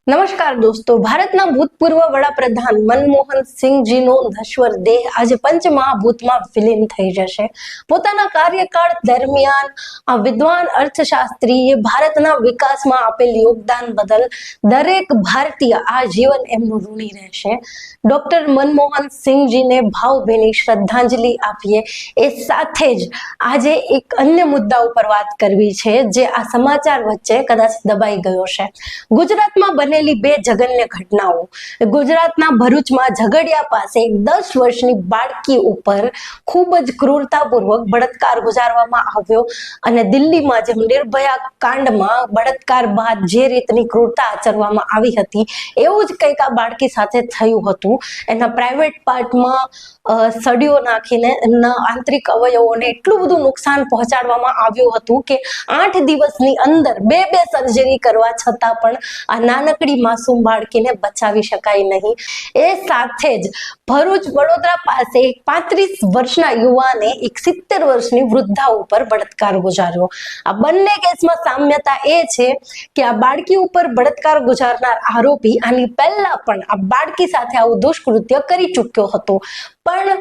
નમસ્કાર દોસ્તો, ભારતના ભૂતપૂર્વ વડાપ્રધાન મનમોહન સિંહજીનો નશ્વર દેહ આજે પંચમહાભૂતમાં વિલીન થઈ જશે. પોતાના કાર્યકાળ દરમિયાન આ વિદ્વાન અર્થશાસ્ત્રીએ ભારતના વિકાસમાં આપેલ યોગદાન બદલ દરેક ભારતીય આજીવન એમનું ઋણી રહેશે. ડોક્ટર મનમોહન સિંહજીને ભાવભીની શ્રદ્ધાંજલિ આપીએ એ સાથે જ આજે એક અન્ય મુદ્દા ઉપર વાત કરવી છે જે આ સમાચાર વચ્ચે કદાચ દબાઈ ગયો છે. ગુજરાતમાં બનેલી બે જઘન્ય ઘટનાઓ. ગુજરાતના ભરૂચમાં ઝઘડિયા પાસે 10 વર્ષની બાળકી ઉપર ખૂબ જ ક્રૂરતાપૂર્વક બળાત્કાર ગુજારવામાં આવ્યો અને દિલ્હીમાં જેમ નિર્ભયા કાંડમાં બળાત્કાર બાદ જે રીતની ક્રૂરતા આચરવામાં આવી હતી એવું જ કંઈક આ બાળકી સાથે થયું હતું. એના પ્રાઇવેટ પાર્ટમાં સળીઓ નાખીને એમના આંતરિક અવયવોને એટલું બધું નુકસાન પહોંચાડવામાં આવ્યું હતું કે 8 દિવસની અંદર બે સર્જરી કરવા છતાં પણ આ નાનકડી માસૂમ બાળકીને બચાવી શકાય નહીં. એ સાથે જ ભરૂચ વડોદરા પાસે 35 વર્ષના યુવાને એક 70 વર્ષની વૃદ્ધા ઉપર બળાત્કાર ગુજાર્યો. આ બંને કેસમાં સામ્યતા એ છે કે આ બાળકી ઉપર બળાત્કાર ગુજારનાર આરોપી આની પહેલા પણ આ બાળકી સાથે આવું દુષ્કૃત્ય કરી ચૂક્યો હતો, પણ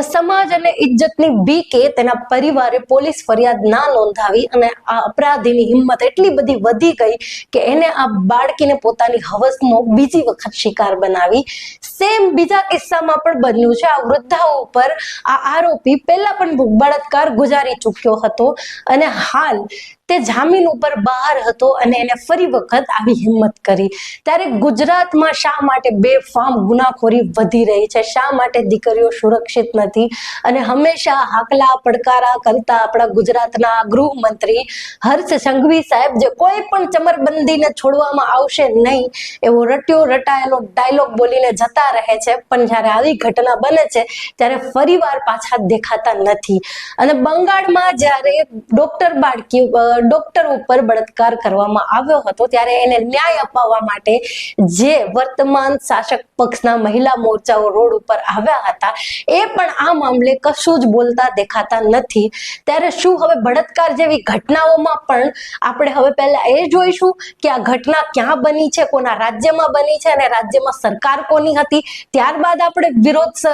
સમાજ અને ઇજ્જતની બીકે તેના પરિવારે પોલીસ ફરિયાદ ના નોંધાવી અને આ અપરાધીની હિંમત એટલી બધી વધી ગઈ કે એને આ બાળકીને પોતાની હવસનો બીજી વખત શિકાર બનાવી. સેમ બીજા કિસ્સામાં પણ બન્યું છે. આ વૃદ્ધા ઉપર આ આરોપી પહેલા પણ બળાત્કાર ગુજારી ચૂક્યો હતો અને હાલ તે જામીન ઉપર બહાર હતો અને એને ફરી વખત આવી હિંમત કરી. ત્યારે ગુજરાતમાં શા માટે બેફામ ગુનાખોરી વધી રહી છે? શા માટે દીકરીઓ સુરક્ષિત નથી? અને હંમેશા હાકલા પડકારા કરતા આપણા ગુજરાતના ગૃહમંત્રી હર્ષ સંઘવી સાહેબ જે કોઈ પણ ચમરબંધીને છોડવામાં આવશે નહીં એવો રટ્યો રટાયેલો ડાયલોગ બોલીને જતા રહે છે, પણ જ્યારે આવી ઘટના બને છે ત્યારે ફરીવાર પાછા દેખાતા નથી. અને બંગાળમાં જ્યારે ડોક્ટર ઉપર બળાત્કાર કરવામાં આવ્યો હતો ત્યારે એને ન્યાય અપાવવા માટે જે વર્તમાન શાસક પક્ષના મહિલા મોરચાઓ રોડ ઉપર આવ્યા હતા એ પણ આ મામલે કશું જ બોલતા દેખાતા નથી. ત્યારે શું હવે બળાત્કાર જેવી ઘટનાઓમાં પણ આપણે હવે પહેલા એ જોઈશું કે આ ઘટના ક્યાં બની છે, કોના રાજ્યમાં બની છે અને રાજ્યમાં સરકાર કોની હતી, ત્યારબાદ આપણે વિરોધ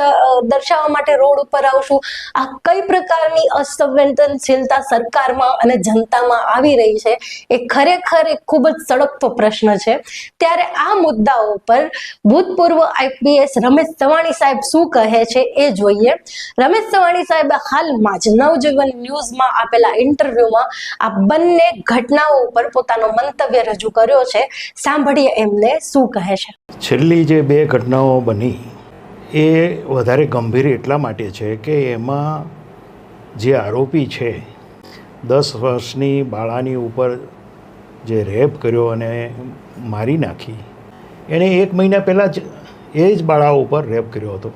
દર્શાવવા માટે રોડ ઉપર આવશું. આ કઈ પ્રકારની અસંવેદનશીલતા સરકારમાં અને જનતામાં આવી રહી છે એ ખરેખર એક ખૂબ જ સળગતો પ્રશ્ન છે. ત્યારે આ મુદ્દાઓ પર ભૂતપૂર્વ આઈપીએસ રમેશ સવાણી સાહેબ શું કહે છે એ જોઈએ. રમેશ સવાણી સાહેબે હાલમાં જ નવજીવન ન્યૂઝમાં આપેલા ઇન્ટરવ્યુમાં આ બંને ઘટનાઓ ઉપર પોતાનો મંતવ્ય રજૂ કર્યો છે. સાંભળીએ એમને શું કહે છે. છેલ્લી જે બે ઘટનાઓ બની એ વધારે ગંભીર એટલા માટે છે કે એમાં જે આરોપી છે 10 વર્ષની બાળાની ઉપર જે રેપ કર્યો અને મારી નાખી, એણે 1 મહિના પહેલાં જ એ જ બાળા ઉપર રેપ કર્યો હતો.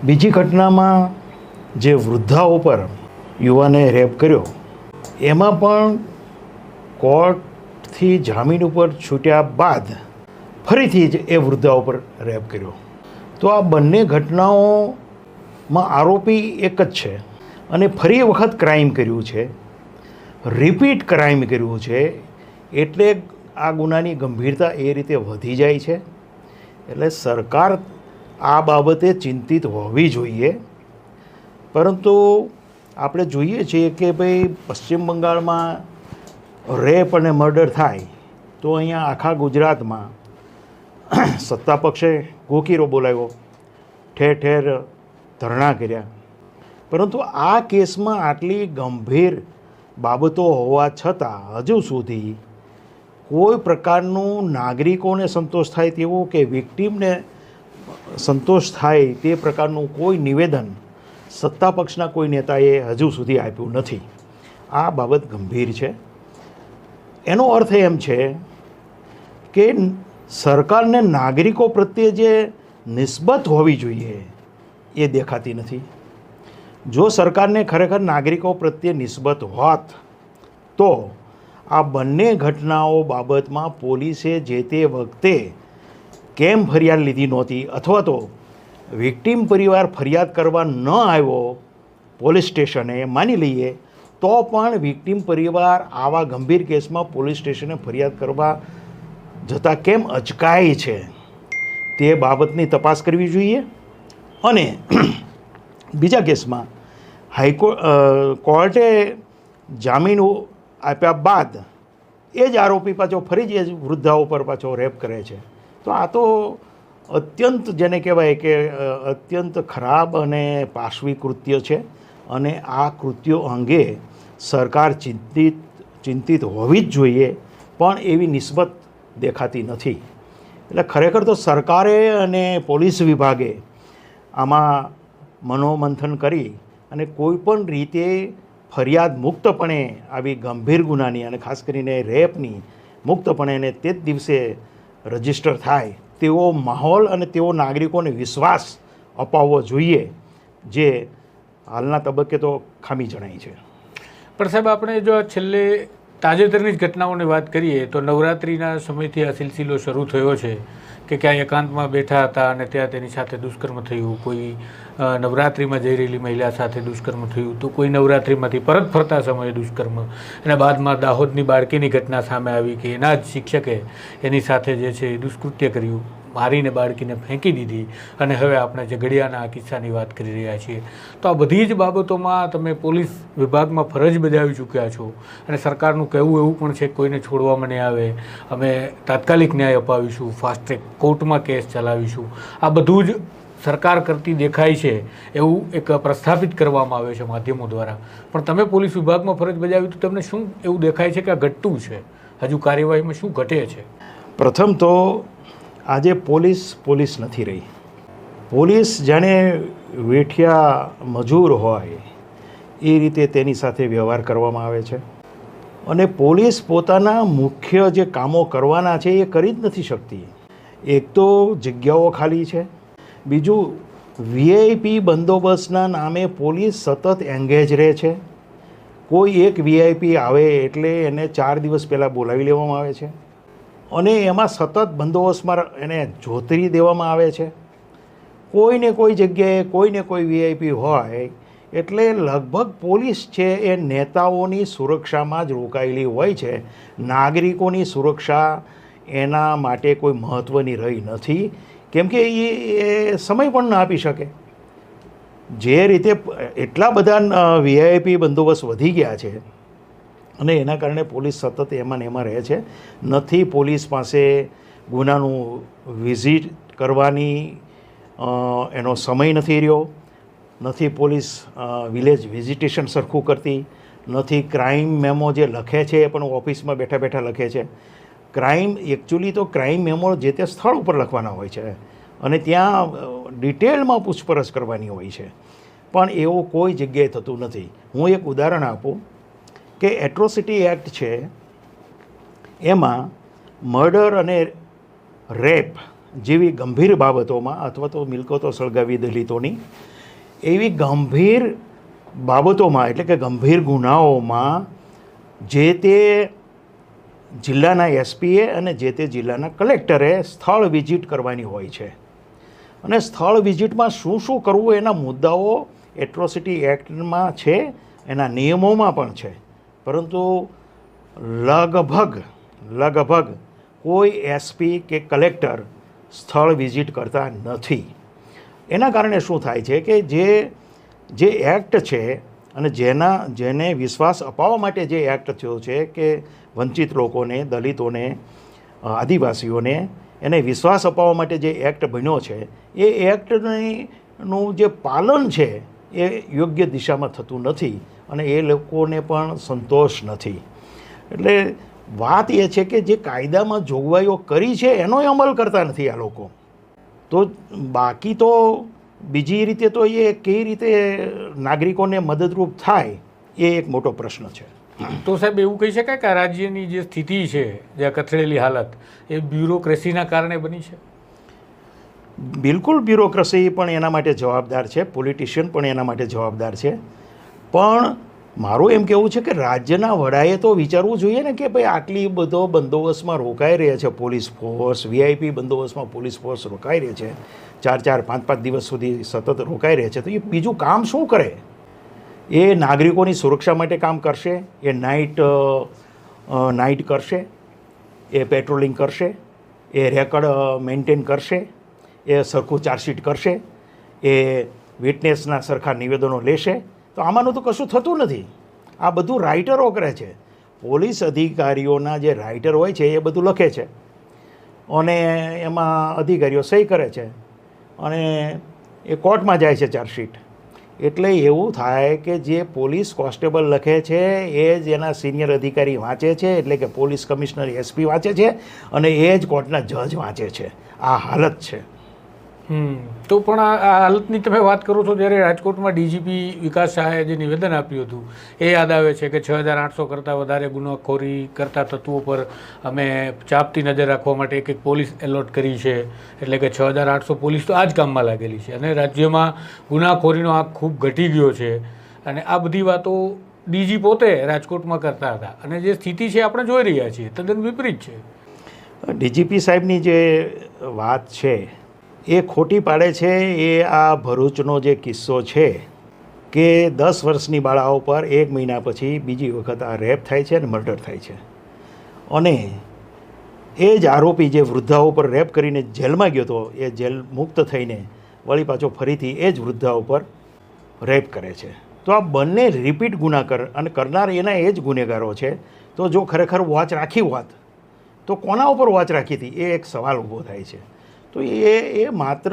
બીજી ઘટનામાં જે વૃદ્ધા ઉપર યુવાને રેપ કર્યો એમાં પણ કોર્ટથી જામીન ઉપર છૂટ્યા બાદ ફરીથી જ એ વૃદ્ધા ઉપર રેપ કર્યો. તો આ બંને ઘટનાઓમાં આરોપી એક જ છે અને ફરી વખત ક્રાઇમ કર્યું છે, રિપીટ ક્રાઇમ કર્યું છે, એટલે આ ગુનાની ગંભીરતા એ રીતે વધી જાય છે. એટલે સરકાર આ બાબતે ચિંતિત હોવી જોઈએ. પરંતુ આપણે જોઈએ છીએ કે ભાઈ પશ્ચિમ બંગાળમાં રેપ અને મર્ડર થાય તો અહીંયા આખા ગુજરાતમાં સત્તા પક્ષે ગોકીરો બોલાવ્યો, ઠેર ઠેર ધરણા કર્યા. પરંતુ આ કેસમાં આટલી ગંભીર બાબતો હોવા છતાં હજુ સુધી કોઈ પ્રકારનું નાગરિકોને સંતોષ થાય તેવું કે વિક્ટીમને સંતોષ થાય તે પ્રકારનું કોઈ નિવેદન સત્તા પક્ષના કોઈ નેતાએ હજુ સુધી આપ્યું નથી. આ બાબત ગંભીર છે. એનો અર્થ એમ છે કે સરકારને નાગરિકો પ્રત્યે જે નિસ્બત હોવી જોઈએ એ દેખાતી નથી. જો સરકારને ખરેખર નાગરિકો પ્રત્યે નિસ્બત હોત તો આ બંને ઘટનાઓ બાબતમાં પોલીસે જે તે વખતે કેમ ફરિયાદ લીધી નહોતી, અથવા તો વિક્ટીમ પરિવાર ફરિયાદ કરવા ન આવ્યો પોલીસ સ્ટેશને, માની લઈએ તો પણ વિક્ટીમ પરિવાર આવા ગંભીર કેસમાં પોલીસ સ્ટેશને ફરિયાદ કરવા જતાં કેમ અચકાય છે તે બાબતની તપાસ કરવી જોઈએ. અને બીજા કેસમાં કોર્ટે જામીન આપ્યા બાદ એ જ આરોપી પાછો ફરી જ વૃદ્ધાઓ પર પાછો રેપ કરે છે, તો આ તો અત્યંત જેને કહેવાય કે અત્યંત ખરાબ અને પાશવી કૃત્ય છે. અને આ કૃત્યો અંગે સરકાર ચિંતિત હોવી જ જોઈએ, પણ એવી નિસ્બત દેખાતી નથી. એટલે ખરેખર તો સરકારે અને પોલીસ વિભાગે આમાં મનોમંથન કરી અને કોઈ પણ રીતે ફરિયાદ મુક્તપણે આવી ગંભીર ગુનાની અને ખાસ કરીને રેપની મુક્તપણે અને તે જ દિવસે રજીસ્ટર થાય તેવો માહોલ અને તેવો નાગરિકોને વિશ્વાસ અપાવવો જોઈએ, જે હાલના તબક્કે તો ખામી જણાય છે. પણ સાહેબ, આપણે જો છેલ્લે તાજેતરની જ ઘટનાઓની વાત કરીએ તો નવરાત્રિના સમયથી આ સિલસિલો શરૂ થયો છે કે ક્યાંય એકાંતમાં બેઠા હતા અને ત્યાં તેની સાથે દુષ્કર્મ થયું, કોઈ નવરાત્રિમાં જઈ રહેલી મહિલા સાથે દુષ્કર્મ થયું, તો કોઈ નવરાત્રિમાંથી પરત ફરતા સમયે દુષ્કર્મ, અને બાદમાં દાહોદની બાળકીની ઘટના સામે આવી કે એના જ શિક્ષકે એની સાથે જે છે એ દુષ્કૃત્ય કર્યું, મારીને બાળકીને ફેંકી દીધી. અને હવે આપણે ઝઘડિયાના આ કિસ્સાની વાત કરી રહ્યા છીએ. તો આ બધી જ બાબતોમાં તમે પોલીસ વિભાગમાં ફરજ બજાવી ચૂક્યા છો અને સરકારનું કહેવું એવું પણ છે કે કોઈને છોડવામાં નહીં આવે, અમે તાત્કાલિક ન્યાય અપાવીશું, ફાસ્ટ ટ્રેક કોર્ટમાં કેસ ચલાવીશું. આ બધું જ સરકાર કરતી દેખાય છે એવું એક પ્રસ્થાપિત કરવામાં આવે છે માધ્યમો દ્વારા. પણ તમે પોલીસ વિભાગમાં ફરજ બજાવી તો તમને શું એવું દેખાય છે કે આ ઘટતું છે? હજુ કાર્યવાહીમાં શું ઘટે છે? પ્રથમ તો આજે પોલીસ નથી રહી. પોલીસ જાણે વેઠિયા મજૂર હોય એ રીતે તેની સાથે વ્યવહાર કરવામાં આવે છે. અને પોલીસ પોતાના મુખ્ય જે કામો કરવાના છે એ કરી જ નથી શકતી. એક તો જગ્યાઓ ખાલી છે, બીજું વીઆઈપી બંદોબસ્તના નામે પોલીસ સતત એંગેજ રહે છે. કોઈ એક વીઆઈપી આવે એટલે એને 4 દિવસ પહેલાં બોલાવી લેવામાં આવે છે અને એમાં સતત બંદોબસ્તમાં એને જોતરી દેવામાં આવે છે. કોઈને કોઈ જગ્યાએ કોઈને કોઈ વીઆઈપી હોય એટલે લગભગ પોલીસ છે એ નેતાઓની સુરક્ષામાં જ રોકાયેલી હોય છે. નાગરિકોની સુરક્ષા એના માટે કોઈ મહત્ત્વની રહી નથી, કેમ કે એ સમય પણ ના આપી શકે. જે રીતે એટલા બધા વીઆઈપી બંદોબસ્ત વધી ગયા છે અને એના કારણે પોલીસ સતત એમાં ને એમાં રહે છે. નથી પોલીસ પાસે ગુનાનું વિઝિટ કરવાની એનો સમય નથી રહ્યો, નથી પોલીસ વિલેજ વિઝિટેશન સરખું કરતી, નથી ક્રાઇમ મેમો જે લખે છે એ પણ ઓફિસમાં બેઠા બેઠા લખે છે. એકચ્યુઅલી તો ક્રાઇમ મેમો જે તે સ્થળ ઉપર લખવાના હોય છે અને ત્યાં ડિટેલમાં પૂછપરછ કરવાની હોય છે, પણ એવું કોઈ જગ્યાએ થતું નથી. હું એક ઉદાહરણ આપું કે એટ્રોસિટી એક્ટ છે એમાં મર્ડર અને રેપ જેવી ગંભીર બાબતોમાં અથવા તો મિલકતો સળગાવી દલિતોની એવી ગંભીર બાબતોમાં એટલે કે ગંભીર ગુનાઓમાં જે તે જિલ્લાના એસપીએ અને જે તે જિલ્લાના કલેક્ટરે સ્થળ વિઝિટ કરવાની હોય છે. અને સ્થળ વિઝિટમાં શું શું કરવું એના મુદ્દાઓ એટ્રોસિટી એક્ટમાં છે, એના નિયમોમાં પણ છે, પરંતુ લગભગ કોઈ એસપી કે કલેક્ટર સ્થળ વિઝિટ કરતા નથી. એના કારણે શું થાય છે કે જે એક્ટ છે અને જેને વિશ્વાસ અપાવવા માટે જે એક્ટ થયો છે કે વંચિત લોકોને, દલિતોને, આદિવાસીઓને એને વિશ્વાસ અપાવવા માટે જે એક્ટ બન્યો છે એ એક્ટનું જે પાલન છે એ યોગ્ય દિશામાં થતું નથી અને એ લોકોને પણ સંતોષ નથી. એટલે વાત એ છે કે જે કાયદામાં જોગવાઈઓ કરી છે એનો અમલ કરતા નથી આ લોકો. તો બાકી તો બીજી રીતે તો એ કઈ રીતે નાગરિકોને મદદરૂપ થાય એ એક મોટો પ્રશ્ન છે. તો સાહેબ, એવું કહી શકાય કે આ રાજ્યની જે સ્થિતિ છે, જે કથળેલી હાલત, એ બ્યુરોક્રેસીના કારણે બની છે? બિલકુલ, બ્યુરોક્રેસી પણ એના માટે જવાબદાર છે, પોલિટિશિયન પણ એના માટે જવાબદાર છે. પણ મારું એમ કહેવું છે કે રાજ્યના વડાએ તો વિચારવું જોઈએ ને કે ભાઈ આટલી બધો બંદોબસ્તમાં રોકાઈ રહ્યા છે પોલીસ ફોર્સ, વીઆઈપી બંદોબસ્તમાં પોલીસ ફોર્સ રોકાઈ રહે છે, 4-4, 5-5 દિવસ સુધી સતત રોકાઈ રહે છે, તો એ બીજું કામ શું કરે? એ નાગરિકોની સુરક્ષા માટે કામ કરશે? એ નાઇટ કરશે? એ પેટ્રોલિંગ કરશે? એ રેકર્ડ મેન્ટેન કરશે, એ સરખું ચાર્જશીટ કરશે, એ વિટનેસના સરખા નિવેદનો લેશે. તો આમાંનું તો કશું થતું નથી. આ બધું રાઇટરો કરે છે. પોલીસ અધિકારીઓના જે રાઇટર હોય છે એ બધું લખે છે અને એમાં અધિકારીઓ સહી કરે છે અને એ કોર્ટમાં જાય છે ચાર્જશીટ. એટલે એવું થાય કે જે પોલીસ કોન્સ્ટેબલ લખે છે એ જ એના સિનિયર અધિકારી વાંચે છે, એટલે કે પોલીસ કમિશનર SP વાંચે છે અને એ જ કોર્ટના જજ વાંચે છે. આ હાલત છે. તો પણ આ હાલતની તમે વાત કરો છો ત્યારે રાજકોટમાં DGP વિકાસ શાહે જે નિવેદન આપ્યું હતું એ યાદ આવે છે કે 6800 કરતાં વધારે ગુનાખોરી કરતા તત્વો પર અમે ચાંપતી નજર રાખવા માટે એક પોલીસ એલોટ કરી છે. એટલે કે 6800 પોલીસ તો આ જ કામમાં લાગેલી છે અને રાજ્યમાં ગુનાખોરીનો આંક ખૂબ ઘટી ગયો છે. અને આ બધી વાતો DG પોતે રાજકોટમાં કરતા હતા અને જે સ્થિતિ છે આપણે જોઈ રહ્યા છીએ તદ્દન વિપરીત છે. DGP સાહેબની જે વાત છે એ ખોટી પાડે છે. એ આ ભરૂચનો જે કિસ્સો છે કે 10 વર્ષની બાળાઓ પર 1 મહિના પછી બીજી વખત આ રેપ થાય છે અને મર્ડર થાય છે અને એ જ આરોપી જે વૃદ્ધાઓ પર રેપ કરીને જેલમાં ગયો હતો એ જેલ મુક્ત થઈને વળી પાછો ફરીથી એ જ વૃદ્ધાઓ પર રેપ કરે છે. તો આ બંને રિપીટ ગુના અને કરનાર એના એ જ ગુનેગારો છે. તો જો ખરેખર વોચ રાખી હોત તો કોના ઉપર વોચ રાખી હતી એ એક સવાલ ઊભો થાય છે. તો એ માત્ર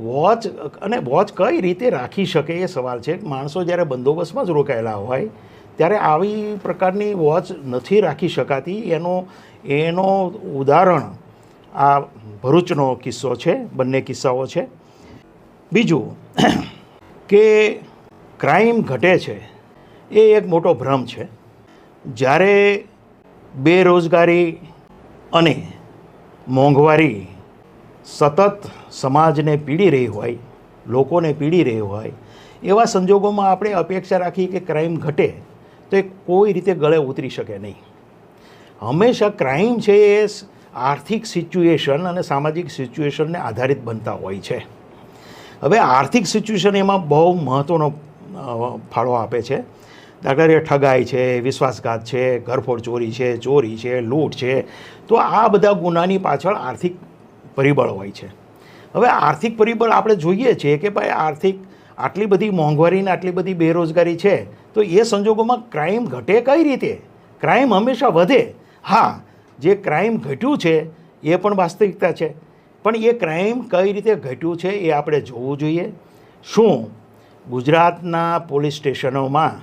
વોચ અને વોચ કઈ રીતે રાખી શકે એ સવાલ છે. માણસો જ્યારે બંદોબસ્તમાં જ રોકાયેલા હોય ત્યારે આવી પ્રકારની વોચ નથી રાખી શકાતી. એનો ઉદાહરણ આ ભરૂચનો કિસ્સો છે. બંને કિસ્સાઓ છે. બીજું કે ક્રાઇમ ઘટે છે એ એક મોટો ભ્રમ છે. જ્યારે બેરોજગારી અને મોંઘવારી સતત સમાજને પીડી રહી હોય, લોકોને પીડી રહી હોય, એવા સંજોગોમાં આપણે અપેક્ષા રાખી કે ક્રાઇમ ઘટે તો એ કોઈ રીતે ગળે ઉતરી શકે નહીં. હંમેશા ક્રાઇમ છે એ આર્થિક સિચ્યુએશન અને સામાજિક સિચ્યુએશનને આધારિત બનતા હોય છે. હવે આર્થિક સિચ્યુએશન એમાં બહુ મહત્ત્વનો ફાળો આપે છે. દાખલા તરીકે ઠગાઈ છે, વિશ્વાસઘાત છે, ઘરફોડ ચોરી છે, લૂંટ છે. તો આ બધા ગુનાની પાછળ આર્થિક પરિબળ હોય છે. હવે આર્થિક પરિબળ આપણે જોઈએ છીએ કે ભાઈ આટલી બધી મોંઘવારી ને આટલી બધી બેરોજગારી છે તો એ સંજોગોમાં ક્રાઇમ ઘટે કઈ રીતે? ક્રાઇમ હંમેશા વધે. હા, જે ક્રાઇમ ઘટ્યું છે એ પણ વાસ્તવિકતા છે, પણ એ ક્રાઇમ કઈ રીતે ઘટ્યું છે એ આપણે જોવું જોઈએ. શું ગુજરાતના પોલીસ સ્ટેશનોમાં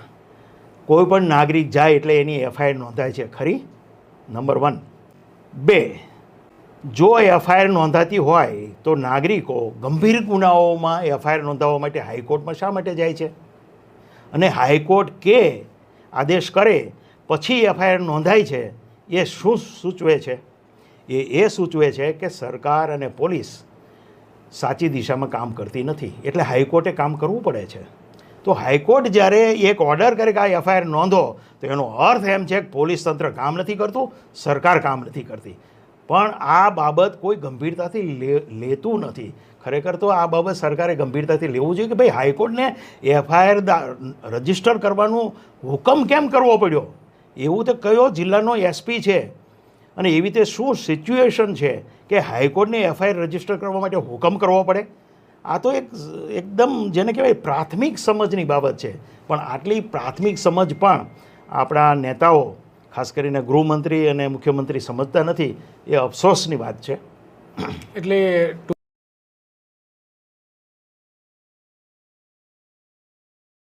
કોઈ પણ નાગરિક જાય એટલે એની FIR નોંધાય છે ખરી? નંબર 1. 2, જો FIR નોંધાતી હોય તો નાગરિકો ગંભીર ગુનાઓમાં FIR નોંધાવવા માટે હાઈકોર્ટમાં શા માટે જાય છે? અને હાઈકોર્ટ કે આદેશ કરે પછી FIR નોંધાય છે એ શું સૂચવે છે? એ સૂચવે છે કે સરકાર અને પોલીસ સાચી દિશામાં કામ કરતી નથી, એટલે હાઈકોર્ટે કામ કરવું પડે છે. તો હાઈકોર્ટ જ્યારે એક ઓર્ડર કરે કે આ FIR નોંધો તો એનો અર્થ એમ છે કે પોલીસ તંત્ર કામ નથી કરતું, સરકાર કામ નથી કરતી. પણ આ બાબત કોઈ ગંભીરતાથી લેતું નથી. ખરેખર તો આ બાબત સરકારે ગંભીરતાથી લેવું જોઈએ કે ભાઈ હાઈકોર્ટને FIR રજીસ્ટર કરવાનો હુકમ કેમ કરવો પડ્યો? એવું તો કયો જિલ્લાનો SP છે અને એવી રીતે શું સિચ્યુએશન છે કે હાઈકોર્ટને FIR રજીસ્ટર કરવા માટે હુકમ કરવો પડે? આ તો એકદમ જેને કહેવાય પ્રાથમિક સમજની બાબત છે. પણ આટલી પ્રાથમિક સમજ પણ આપણા નેતાઓ, ખાસ કરીને ગૃહમંત્રી અને મુખ્યમંત્રી સમજતા નથી. એ અફસોસની વાત છે. એટલે